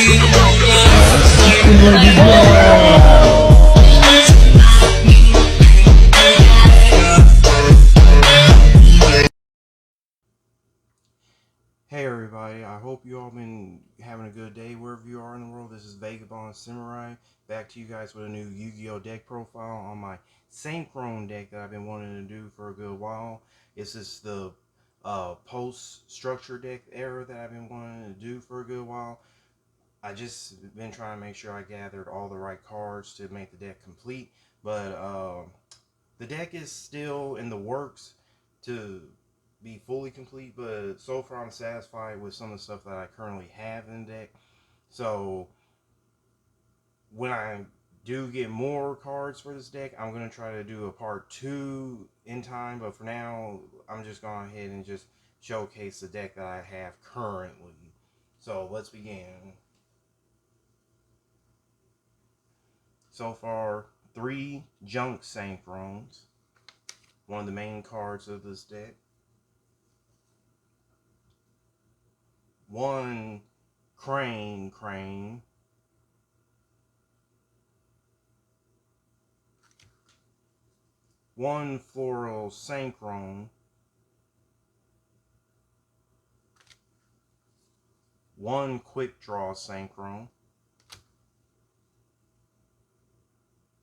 Hey everybody, I hope you all been having a good day wherever you are in the world. This is Vagabond Samurai, back to you guys with a new Yu-Gi-Oh deck profile on my Synchron deck that I've been wanting to do for a good while. This is the post-structure deck era that I've been wanting to do for a good while. I just been trying to make sure I gathered all the right cards to make the deck complete, but the deck is still in the works to be fully complete, but so far I'm satisfied with some of the stuff that I currently have in the deck. So when I do get more cards for this deck, I'm going to try to do a part 2 in time, but for now I'm just going ahead and just showcase the deck that I have currently. So let's begin. So far, 3 Junk Synchrons, one of the main cards of this deck. 1 Crane. 1 Floral Synchron. 1 Quick Draw Synchron.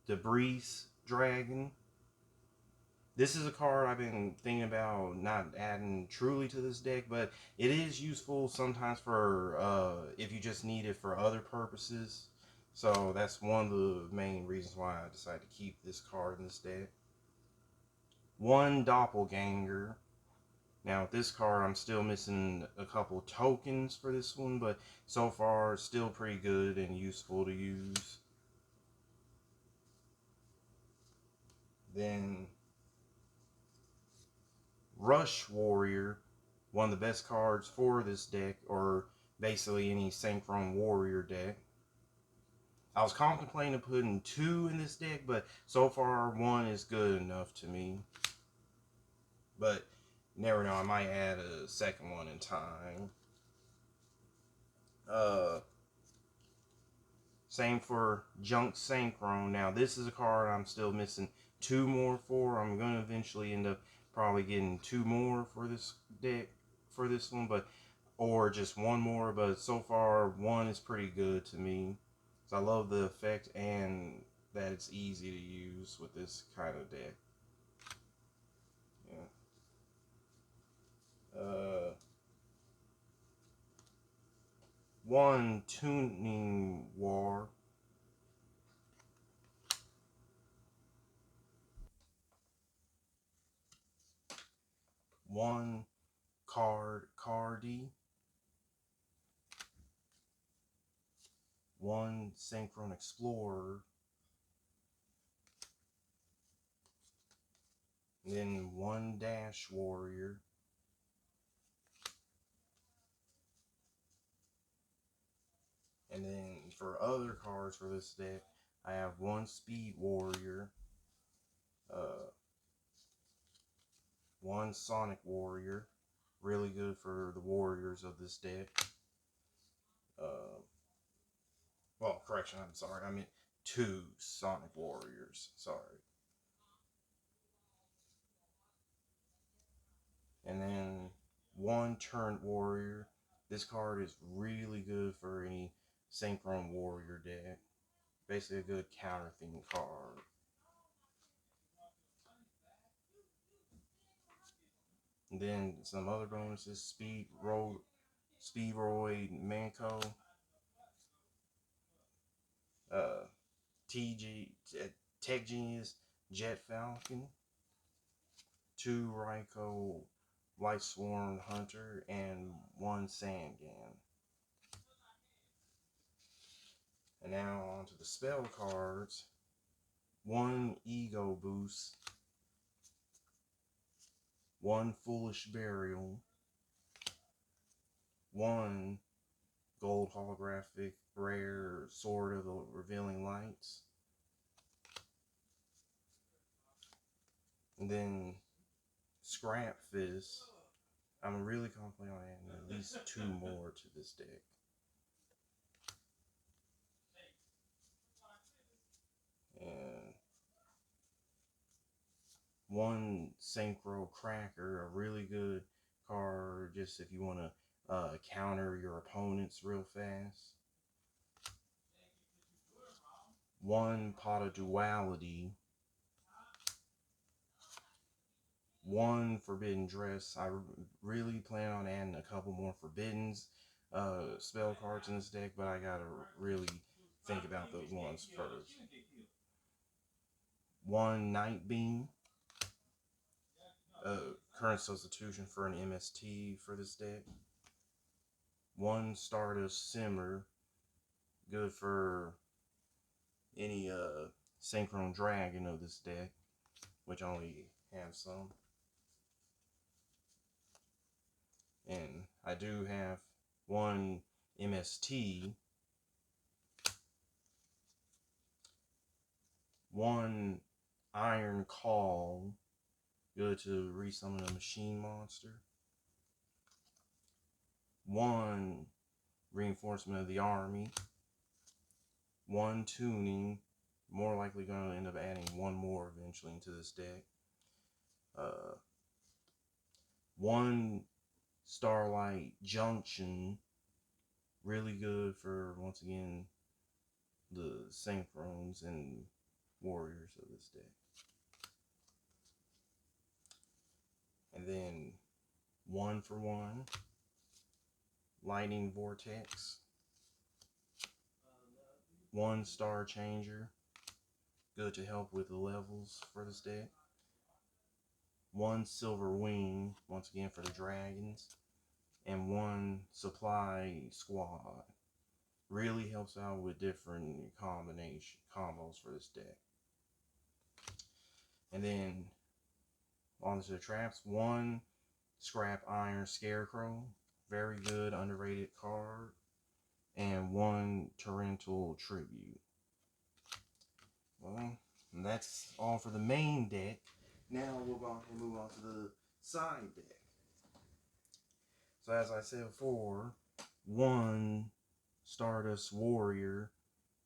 Debris Dragon. This is a card I've been thinking about not adding truly to this deck, but it is useful sometimes for if you just need it for other purposes. So that's one of the main reasons why I decided to keep this card in this deck. 1 Doppelganger. Now with this card I'm still missing a couple tokens for this one, but so far still pretty good and useful to use. Then Rush Warrior, one of the best cards for this deck, or basically any Synchron Warrior deck. I was contemplating putting 2 in this deck, but so far 1 is good enough to me. But never know, I might add a second one in time. Same for Junk Synchron. Now this is a card I'm still missing 2 more for. I'm going to eventually end up probably getting 2 more for this deck, for this one, but or just 1 more, but so far 1 is pretty good to me. So I love the effect and that it's easy to use with this kind of deck. Yeah. 1 Tuning War. 1 Cardi. 1 Synchron Explorer. And then 1 Dash Warrior. And then for other cards for this deck, I have 1 Speed Warrior. 1 Sonic Warrior. Really good for the warriors of this deck. Well, correction, I'm sorry. I meant 2 Sonic Warriors. Sorry. And then 1 Turnt Warrior. This card is really good for any Synchron Warrior deck. Basically a good counter theme card. And then some other bonuses. Speedroid Manco. Tech Genius Jet Falcon. 2 Raikou Lightsworn Hunter, and 1 Sandgan. And now on to the spell cards. 1 Ego Boost. 1 Foolish Burial. 1 Gold Holographic Rare Sword of the Revealing Lights. And then Scrap Fist. I'm really confident on adding at least 2 more to this deck. one Synchro Cracker, a really good card just if you want to counter your opponents real fast. One Pot of Duality. One Forbidden Dress. I really plan on adding a couple more Forbiddens spell cards in this deck, but I gotta really think about those ones first. One Night Beam. Current substitution for an MST for this deck. One Stardust Simmer. Good for any Synchron Dragon of this deck, which I only have some. And I do have one MST, one Iron Call, good to resummon a machine monster, one Reinforcement of the Army, one Tuning, more likely going to end up adding one more eventually into this deck, one Starlight Junction, really good for, once again, the Synchrons and Warriors of this deck. And then one for one Lightning Vortex, one Star Changer, good to help with the levels for this deck. One Silver Wing, once again for the Dragons, and one Supply Squad. Really helps out with different combos for this deck. And then onto the traps, one Scrap Iron Scarecrow, very good underrated card, and one Torrential Tribute. Well, that's all for the main deck. Now we'll go ahead and move on to the side deck. So as I said before, one Stardust Warrior,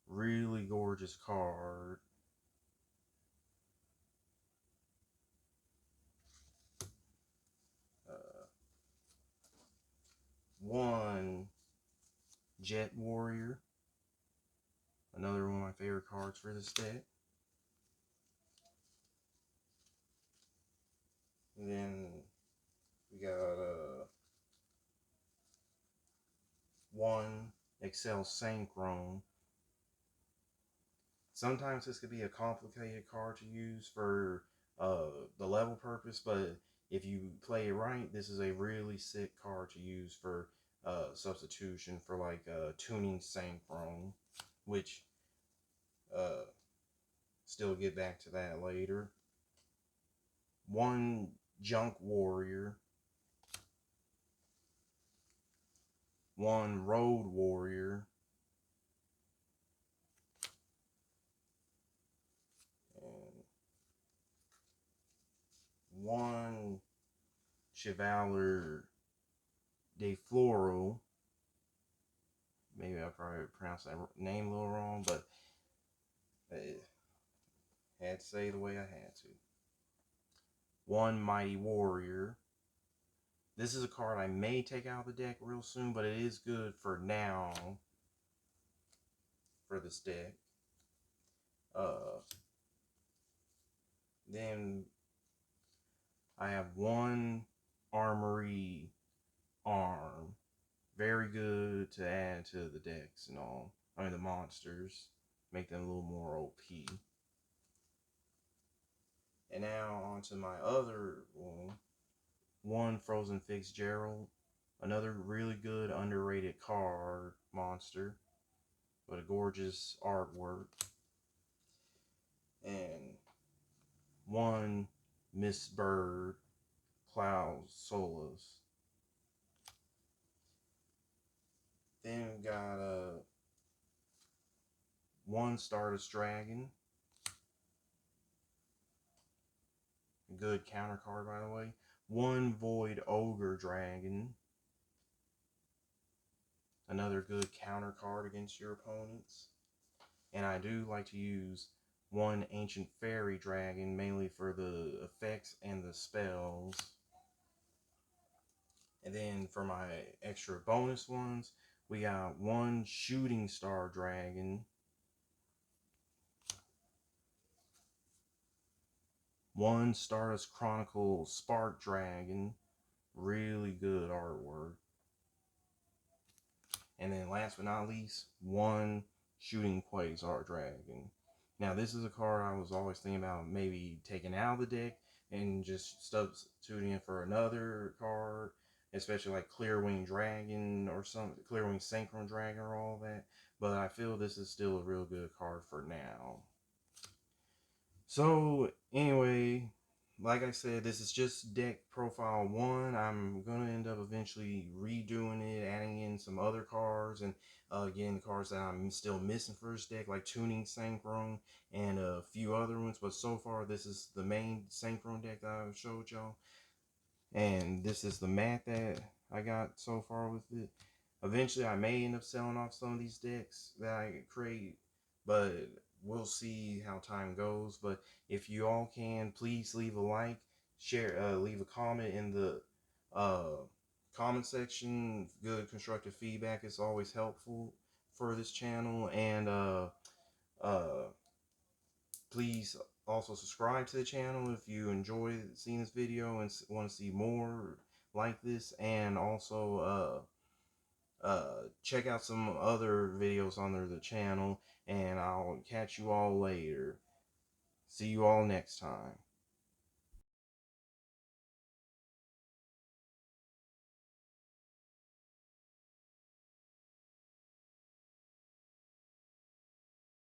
really gorgeous card. One Jet Warrior, another one of my favorite cards for this deck. And then we got one Excel Synchron. Sometimes this could be a complicated card to use for the level purpose, but if you play it right, this is a really sick card to use for substitution for like tuning Synchron, which still get back to that later. One Junk Warrior, one Road Warrior, and one Chevalier de Floro. Maybe I probably pronounced that name a little wrong, but I had to say it the way I had to. One Mighty Warrior. This is a card I may take out of the deck real soon, but it is good for now for this deck. Then I have one Armory Arm. Very good to add to the decks and all. I mean the monsters. Make them a little more OP. And now on to my other one. One Frozen Fitzgerald. Another really good underrated card monster. But a gorgeous artwork. And one Miss Bird Cloud Solas. Then we got one Stardust Dragon. A good counter card, by the way. One Void Ogre Dragon. Another good counter card against your opponents. And I do like to use one ancient fairy dragon, mainly for the effects and the spells. And then for my extra bonus ones, we got one shooting star dragon, one Stardust Chronicle spark dragon, really good artwork. And then last but not least, one shooting Quasar dragon. Now this is a card I was always thinking about maybe taking out of the deck and just substituting it for another card, especially like Clearwing Dragon or something, Clearwing Synchron Dragon or all that. But I feel this is still a real good card for now. So anyway, like I said, this is just deck profile 1. I'm gonna end up eventually redoing it, adding in some other cards, and again, cards that I'm still missing for this deck, like Tuning Synchron and a few other ones. But so far, this is the main Synchron deck that I showed y'all, and this is the mat that I got so far with it. Eventually, I may end up selling off some of these decks that I create, but we'll see how time goes. But if you all can, please leave a like, share, leave a comment in the uh, comment section. Good constructive feedback is always helpful for this channel, and uh, please also subscribe to the channel if you enjoy seeing this video and want to see more like this, and also check out some other videos on the channel, and I'll catch you all later. See you all next time.